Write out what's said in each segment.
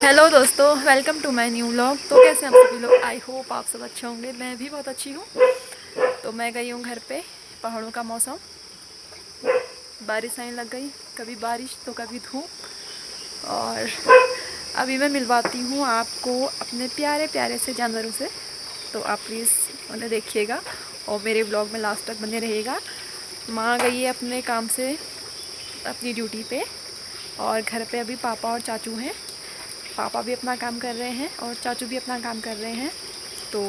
Hello दोस्तों, welcome to my new vlog. तो कैसे हैं आप सभी लोग? आई होप आप सब अच्छे होंगे। मैं भी बहुत अच्छी हूँ। तो मैं गई हूँ घर पे। पहाड़ों का मौसम, बारिश आने लग गई, कभी बारिश तो कभी धूप। और अभी मैं मिलवाती हूँ आपको अपने प्यारे प्यारे से जानवरों से। तो आप प्लीज़ उन्हें देखिएगा और मेरे व्लॉग में लास्ट तक बने रहिएगा। माँ गई है अपने काम से अपनी ड्यूटी पे, और घर पे अभी पापा और चाचू हैं। पापा भी अपना काम कर रहे हैं और चाचू भी अपना काम कर रहे हैं। तो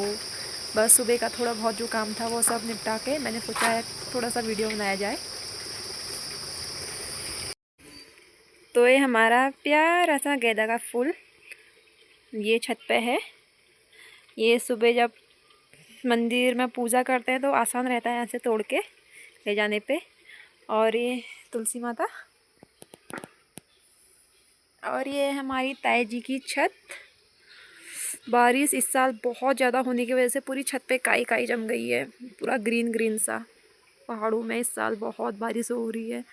बस सुबह का थोड़ा बहुत जो काम था वो सब निपटा के मैंने सोचा है थोड़ा सा वीडियो बनाया जाए। तो ये हमारा प्यारा सा गेंदा का फूल ये छत पे है। ये सुबह जब मंदिर में पूजा करते हैं तो आसान रहता है यहाँ से तोड़ के ले जाने पे। और ये तुलसी माता, और ये हमारी ताई जी की छत। बारिश इस साल बहुत ज़्यादा होने की वजह से पूरी छत पे काई काई जम गई है, पूरा ग्रीन ग्रीन सा। पहाड़ों में इस साल बहुत बारिश हो रही है।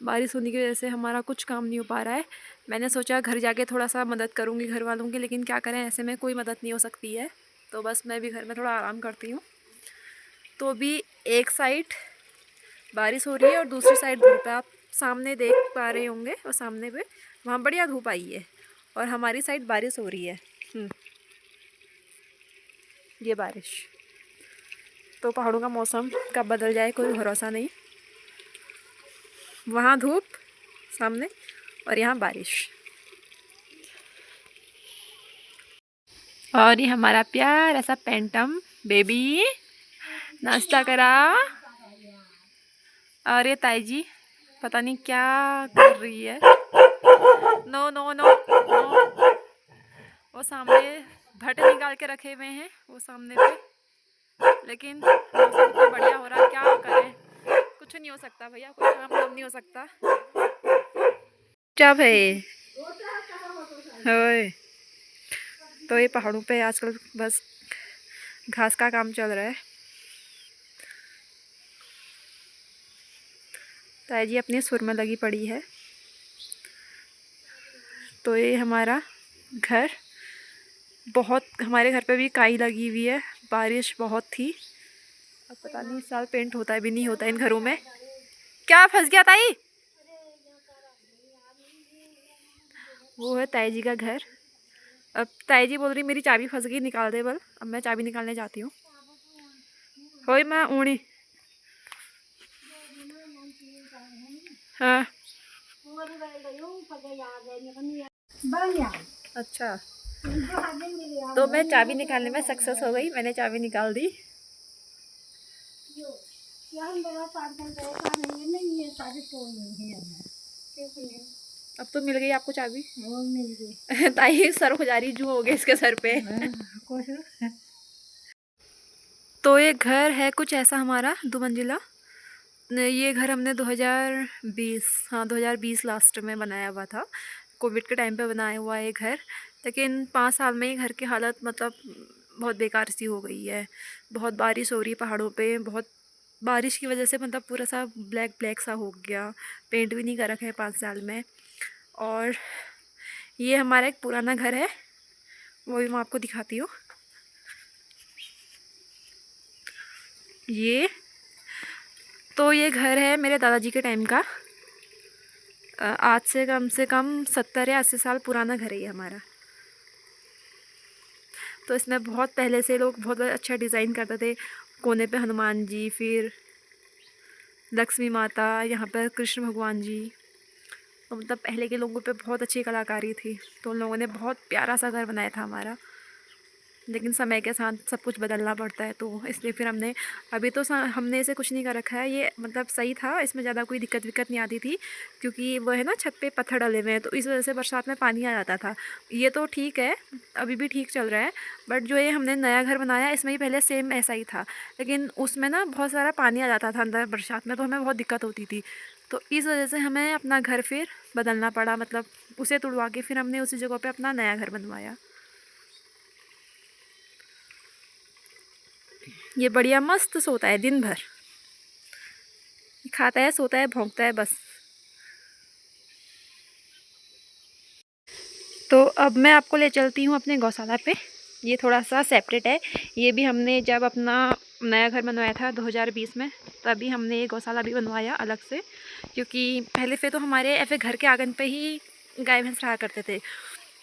बारिश होने की वजह से हमारा कुछ काम नहीं हो पा रहा है। मैंने सोचा घर जाके थोड़ा सा मदद करूँगी घर वालों की, लेकिन क्या करें, ऐसे में कोई मदद नहीं हो सकती है। तो बस मैं भी घर में थोड़ा आराम करती हूँ। तो अभी एक साइड बारिश हो रही है और दूसरी साइड धूप है। आप सामने देख पा रहे होंगे, और सामने पे वहाँ बढ़िया धूप आई है और हमारी साइड बारिश हो रही है। ये बारिश, तो पहाड़ों का मौसम कब बदल जाए कोई भरोसा नहीं। वहाँ धूप सामने और यहाँ बारिश। और ये हमारा प्यारा सा पेंटम बेबी नाश्ता करा। और ये ताई जी पता नहीं क्या कर रही है। नो नो नो नो, वो सामने भट्टे निकाल के रखे हुए हैं वो सामने पे। लेकिन मौसम तो बढ़िया हो रहा है, क्या करें, कुछ नहीं हो सकता भैया, कोई काम काम नहीं हो सकता। क्या भाई होए। तो ये पहाड़ों पे आजकल बस घास का काम चल रहा है। ताई जी अपने सुर में लगी पड़ी है। तो ये हमारा घर, बहुत हमारे घर पे भी काई लगी हुई है, बारिश बहुत थी। अब पता नहीं इस साल पेंट होता है भी नहीं होता है इन घरों में। क्या फंस गया ताई? वो है ताई जी का घर। अब ताई जी बोल रही मेरी चाबी फंस गई, निकाल दे बल। अब मैं चाबी निकालने जाती हूँ। होई मैं ऊणी। हाँ अच्छा, तो मैं चाबी निकालने में सक्सेस हो गई, मैंने चाबी निकाल दी। अब तो मिल गई आपको चाबी। मिल गई ताई सर हो जा रही, जू हो गए इसके सर पे। तो ये घर है कुछ ऐसा हमारा 2 मंजिला। ये घर हमने 2020, हाँ 2020 लास्ट में बनाया हुआ था। कोविड के टाइम पे बनाया हुआ है ये घर। लेकिन 5 साल में ये घर की हालत मतलब बहुत बेकार सी हो गई है। बहुत बारिश हो रही है पहाड़ों पे, बहुत बारिश की वजह से मतलब पूरा सा ब्लैक ब्लैक सा हो गया। पेंट भी नहीं कर रखा है 5 साल में। और ये हमारा एक पुराना घर है, वो भी मैं आपको दिखाती हूँ। ये तो ये घर है मेरे दादाजी के टाइम का। आज से कम 70 या 80 साल पुराना घर है ये हमारा। तो इसमें बहुत पहले से लोग बहुत अच्छा डिज़ाइन करते थे। कोने पे हनुमान जी, फिर लक्ष्मी माता, यहाँ पर कृष्ण भगवान जी। तो मतलब पहले के लोगों पे बहुत अच्छी कलाकारी थी। तो उन लोगों ने बहुत प्यारा सा घर बनाया था हमारा। लेकिन समय के साथ सब कुछ बदलना पड़ता है, तो इसलिए फिर हमने अभी तो हमने इसे कुछ नहीं कर रखा है। ये मतलब सही था, इसमें ज़्यादा कोई दिक्कत विक्कत नहीं आती थी, क्योंकि वो है ना छत पे पत्थर डले हुए हैं, तो इस वजह से बरसात में पानी आ जाता था। ये तो ठीक है, अभी भी ठीक चल रहा है। बट जो ये हमने नया घर बनाया इसमें ही पहले सेम ऐसा ही था, लेकिन उसमें ना बहुत सारा पानी आ जाता था अंदर बरसात में, तो हमें बहुत दिक्कत होती थी। तो इस वजह से हमें अपना घर फिर बदलना पड़ा, मतलब उसे तुड़वा के फिर हमने उसी जगह पे अपना नया घर बनवाया। ये बढ़िया मस्त सोता है दिन भर, खाता है, सोता है, भौंकता है बस। तो अब मैं आपको ले चलती हूँ अपने गौशाला पे। ये थोड़ा सा सेपरेट है। ये भी हमने जब अपना नया घर बनवाया था 2020 में, तभी हमने ये गौशाला भी बनवाया अलग से, क्योंकि पहले से तो हमारे ऐसे घर के आंगन पे ही गाय भैंस रहा करते थे,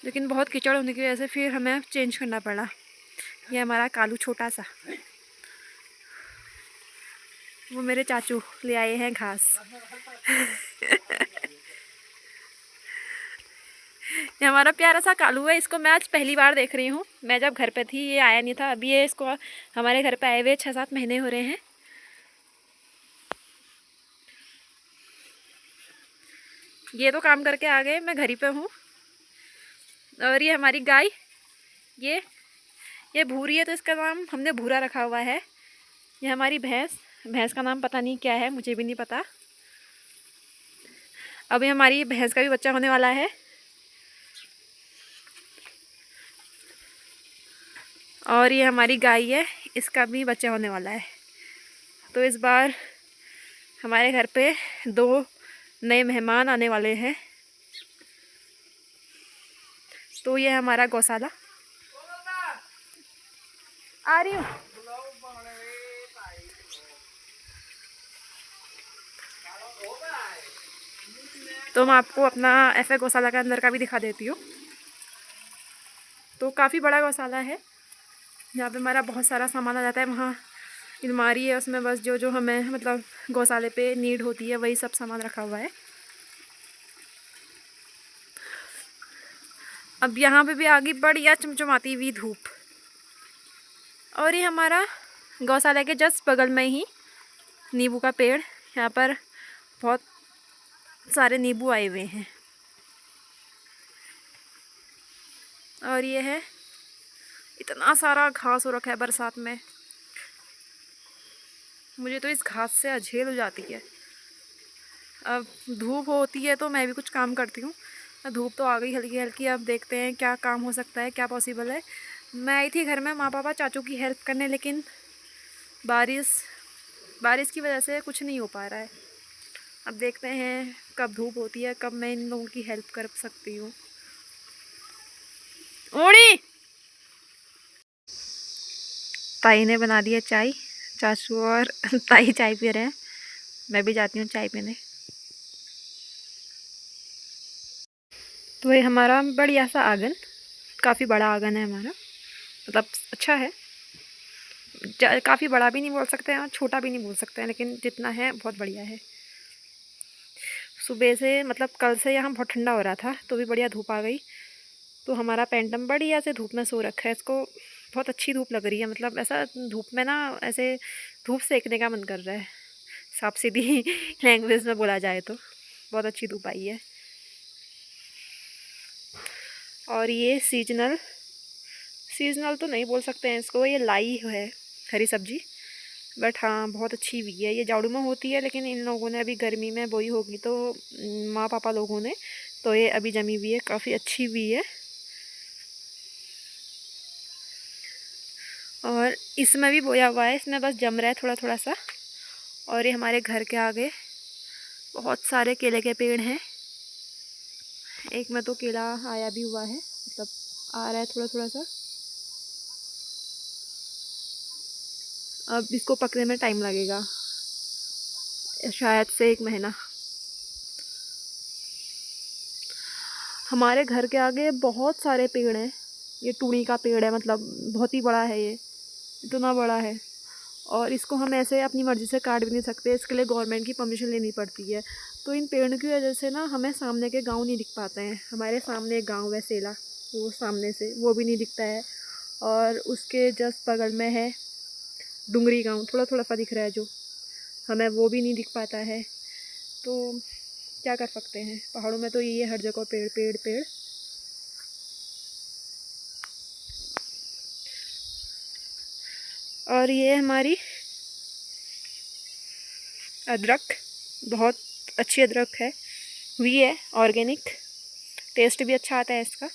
लेकिन बहुत कीचड़ होने की वजह से फिर हमें चेंज करना पड़ा। ये हमारा कालू छोटा सा, वो मेरे चाचू ले आए हैं घास। ये हमारा प्यारा सा कालू है। इसको मैं आज पहली बार देख रही हूँ। मैं जब घर पे थी ये आया नहीं था। अभी ये इसको हमारे घर पे आए हुए 6-7 महीने हो रहे हैं। ये तो काम करके आ गए, मैं घर ही पे हूँ। और ये हमारी गाय, ये भूरी है तो इसका नाम हमने भूरा रखा हुआ है। ये हमारी भैंस का नाम पता नहीं क्या है, मुझे भी नहीं पता। अभी हमारी भैंस का भी बच्चा होने वाला है। और ये हमारी गाय है, इसका भी बच्चा होने वाला है। तो इस बार हमारे घर पे 2 नए मेहमान आने वाले हैं। तो ये हमारा गौशाला। आ रही हूँ। तो मैं आपको अपना ऐसे गौशाला का अंदर का भी दिखा देती हूँ। तो काफ़ी बड़ा गौशाला है। यहाँ पे हमारा बहुत सारा सामान आ जाता है। वहाँ अलमारी है, उसमें बस जो जो हमें मतलब गौशाले पे नीड होती है वही सब सामान रखा हुआ है। अब यहाँ पे भी आ गई बढ़िया चमचमाती हुई धूप। और ये हमारा गौशाला के जस्ट बगल में ही नींबू का पेड़, यहाँ पर बहुत सारे नींबू आए हुए हैं। और ये है, इतना सारा घास हो रखा है बरसात में। मुझे तो इस घास से अझेल हो जाती है। अब धूप होती है तो मैं भी कुछ काम करती हूँ। धूप तो आ गई हल्की हल्की। अब देखते हैं क्या काम हो सकता है, क्या पॉसिबल है। मैं आई थी घर में माँ पापा चाचू की हेल्प करने, लेकिन बारिश की वजह से कुछ नहीं हो पा रहा है। अब देखते हैं कब धूप होती है, कब मैं इन लोगों की हेल्प कर सकती हूँ। ओड़ी ताई ने बना दिया चाय। चाचू और ताई चाय पी रहे हैं, मैं भी जाती हूँ चाय पीने। तो ये हमारा बढ़िया सा आंगन, काफ़ी बड़ा आंगन है हमारा, मतलब अच्छा है। काफ़ी बड़ा भी नहीं बोल सकते हैं और छोटा भी नहीं बोल सकते हैं, लेकिन जितना है बहुत बढ़िया है। सुबह से मतलब कल से यहाँ बहुत ठंडा हो रहा था, तो भी बढ़िया धूप आ गई। तो हमारा पेंटम बढ़िया से धूप में सो रखा है। इसको बहुत अच्छी धूप लग रही है, मतलब ऐसा धूप में ना ऐसे धूप सेकने का मन कर रहा है, साफ सीधी लैंग्वेज में बोला जाए तो। बहुत अच्छी धूप आई है। और ये सीजनल तो नहीं बोल सकते हैं इसको, ये लाई है हरी सब्जी, बट हाँ बहुत अच्छी हुई है। ये जाड़ू में होती है, लेकिन इन लोगों ने अभी गर्मी में बोई होगी, तो माँ पापा लोगों ने, तो ये अभी जमी हुई है, काफ़ी अच्छी हुई है। और इसमें भी बोया हुआ है, इसमें बस जम रहा है थोड़ा थोड़ा सा। और ये हमारे घर के आगे बहुत सारे केले के पेड़ हैं। एक में तो केला आया भी हुआ है, मतलब आ रहा है थोड़ा थोड़ा सा। अब इसको पकने में टाइम लगेगा, शायद से 1 महीना। हमारे घर के आगे बहुत सारे पेड़ हैं। ये टूणी का पेड़ है, मतलब बहुत ही बड़ा है, ये इतना बड़ा है। और इसको हम ऐसे अपनी मर्ज़ी से काट भी नहीं सकते, इसके लिए गवर्नमेंट की परमिशन लेनी पड़ती है। तो इन पेड़ों की वजह से ना हमें सामने के गांव नहीं दिख पाते हैं। हमारे सामने एक गांव है सेला, वो सामने से वो भी नहीं दिखता है। और उसके जस्ट बगल में है डुंगरी गांव, थोड़ा थोड़ा सा दिख रहा है जो हमें, वो भी नहीं दिख पाता है। तो क्या कर सकते हैं, पहाड़ों में तो ये हर जगह पेड़ पेड़ पेड़। और ये हमारी अदरक, बहुत अच्छी अदरक है, हुई है ऑर्गेनिक, टेस्ट भी अच्छा आता है इसका।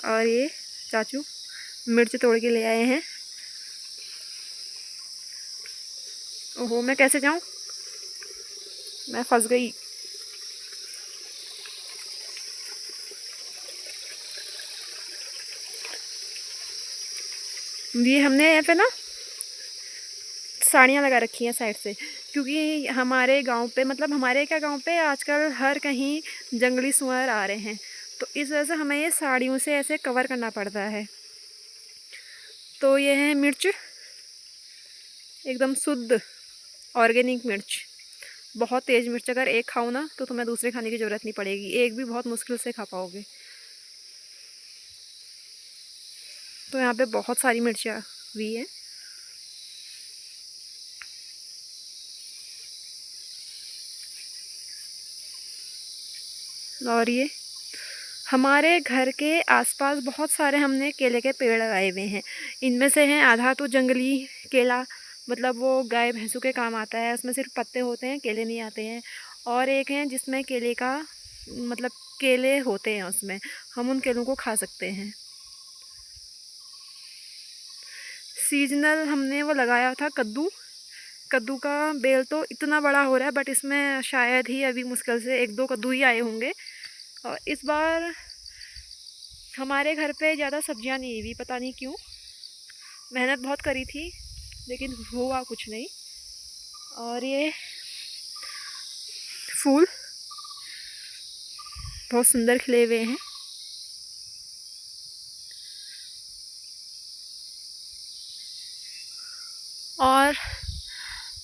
और ये चाचू मिर्च तोड़ के ले आए हैं। ओहो, मैं कैसे जाऊँ? मैं फंस गई। ये हमने यहाँ पे ना साड़ियाँ लगा रखी हैं साइड से, क्योंकि हमारे गांव पे, मतलब हमारे क्या गांव पे आजकल हर कहीं जंगली सुअर आ रहे हैं, तो इस वजह से हमें ये साड़ियों से ऐसे कवर करना पड़ता है। तो ये है मिर्च, एकदम शुद्ध ऑर्गेनिक मिर्च, बहुत तेज़ मिर्च। अगर एक खाओ ना तो तुम्हें दूसरे खाने की ज़रूरत नहीं पड़ेगी, एक भी बहुत मुश्किल से खा पाओगे। तो यहाँ पे बहुत सारी मिर्चियाँ हुई है। और ये हमारे घर के आसपास बहुत सारे हमने केले के पेड़ लगाए हुए हैं। इनमें से हैं आधा तो जंगली केला, मतलब वो गाय भैंसों के काम आता है, उसमें सिर्फ पत्ते होते हैं, केले नहीं आते हैं। और एक है जिसमें केले का मतलब केले होते हैं, उसमें हम उन केलों को खा सकते हैं। सीजनल हमने वो लगाया था कद्दू। कद्दू का बेल तो इतना बड़ा हो रहा है, बट इसमें शायद ही अभी मुश्किल से एक दो कद्दू ही आए होंगे। और इस बार हमारे घर पे ज़्यादा सब्जियां नहीं हुई, पता नहीं क्यों। मेहनत बहुत करी थी लेकिन हुआ कुछ नहीं। और ये फूल बहुत सुंदर खिले हुए हैं। और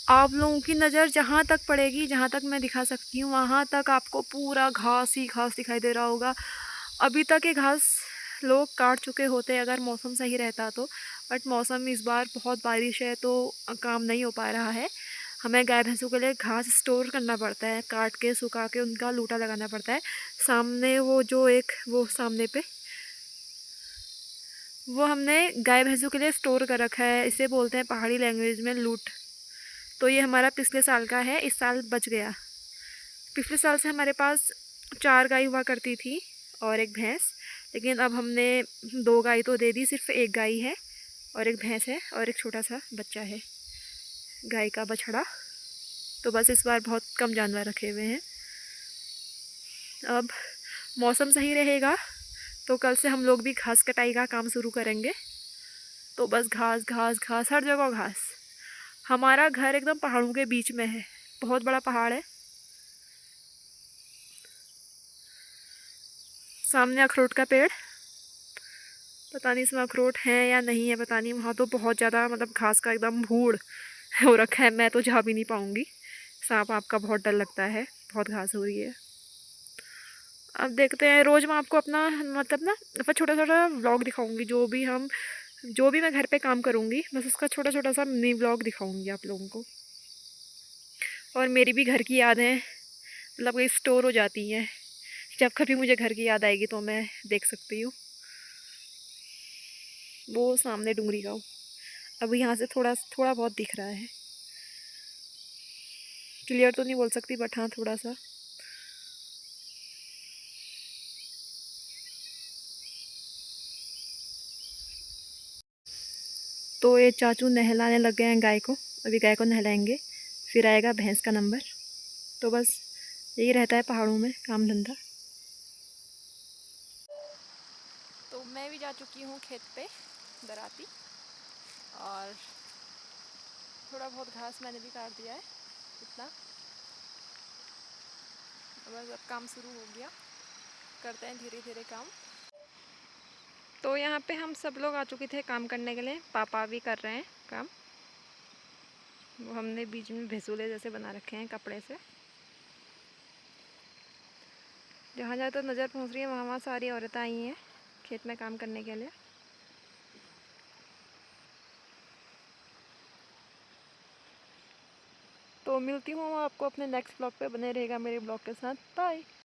आप लोगों की नज़र जहाँ तक पड़ेगी, जहाँ तक मैं दिखा सकती हूँ, वहाँ तक आपको पूरा घास ही घास दिखाई दे रहा होगा। अभी तक ये घास लोग काट चुके होते अगर मौसम सही रहता तो, बट मौसम इस बार बहुत बारिश है तो काम नहीं हो पा रहा है। हमें गाय भैंसों के लिए घास स्टोर करना पड़ता है, काट के सुखा के उनका लूटा लगाना पड़ता है। सामने वो जो एक वो सामने पे वो हमने गाय भैंसों के लिए स्टोर कर रखा है, इसे बोलते हैं पहाड़ी लैंग्वेज में लूट। तो ये हमारा पिछले साल का है, इस साल बच गया। पिछले साल से हमारे पास 4 गाय हुआ करती थी और एक भैंस, लेकिन अब हमने 2 गाय तो दे दी, सिर्फ एक गाय है और एक भैंस है और एक छोटा सा बच्चा है गाय का बछड़ा। तो बस इस बार बहुत कम जानवर रखे हुए हैं। अब मौसम सही रहेगा तो कल से हम लोग भी घास कटाई का काम शुरू करेंगे। तो बस घास घास घास, हर जगह घास। हमारा घर एकदम पहाड़ों के बीच में है, बहुत बड़ा पहाड़ है। सामने अखरोट का पेड़, पता नहीं इसमें अखरोट हैं या नहीं है, पता नहीं। वहाँ तो बहुत ज़्यादा मतलब घास का एकदम भूड़ हो रखा है, मैं तो जा भी नहीं पाऊँगी। सांप आपका बहुत डर लगता है, बहुत घास हो रही है। अब देखते हैं, रोज़ मैं आपको अपना मतलब ना अपना छोटा छोटा व्लॉग दिखाऊंगी, जो भी मैं घर पे काम करूँगी बस उसका छोटा छोटा सा मिनी व्लॉग दिखाऊंगी आप लोगों को। और मेरी भी घर की यादें मतलब कहीं स्टोर हो जाती हैं, जब कभी मुझे घर की याद आएगी तो मैं देख सकती हूँ। वो सामने डूंगरी गाँव, अब यहाँ से थोड़ा थोड़ा बहुत दिख रहा है, क्लियर तो नहीं बोल सकती बट हाँ थोड़ा सा। तो ये चाचू नहलाने लग गए हैं गाय को, अभी गाय को नहलाएंगे, फिर आएगा भैंस का नंबर। तो बस यही रहता है पहाड़ों में काम धंधा। तो मैं भी जा चुकी हूँ खेत पे दराती, और थोड़ा बहुत घास मैंने भी काट दिया है इतना। बस अब काम शुरू हो गया, करते हैं धीरे धीरे काम। तो यहाँ पे हम सब लोग आ चुके थे काम करने के लिए, पापा भी कर रहे हैं काम। वो हमने बीच में भेसूले जैसे बना रखे हैं कपड़े से, जहाँ जहाँ तो नज़र पहुँच रही है वहाँ वहाँ सारी औरतें आई हैं खेत में काम करने के लिए। तो मिलती हूँ आपको अपने नेक्स्ट ब्लॉग पे, बने रहेगा मेरे ब्लॉग के साथ। बाय।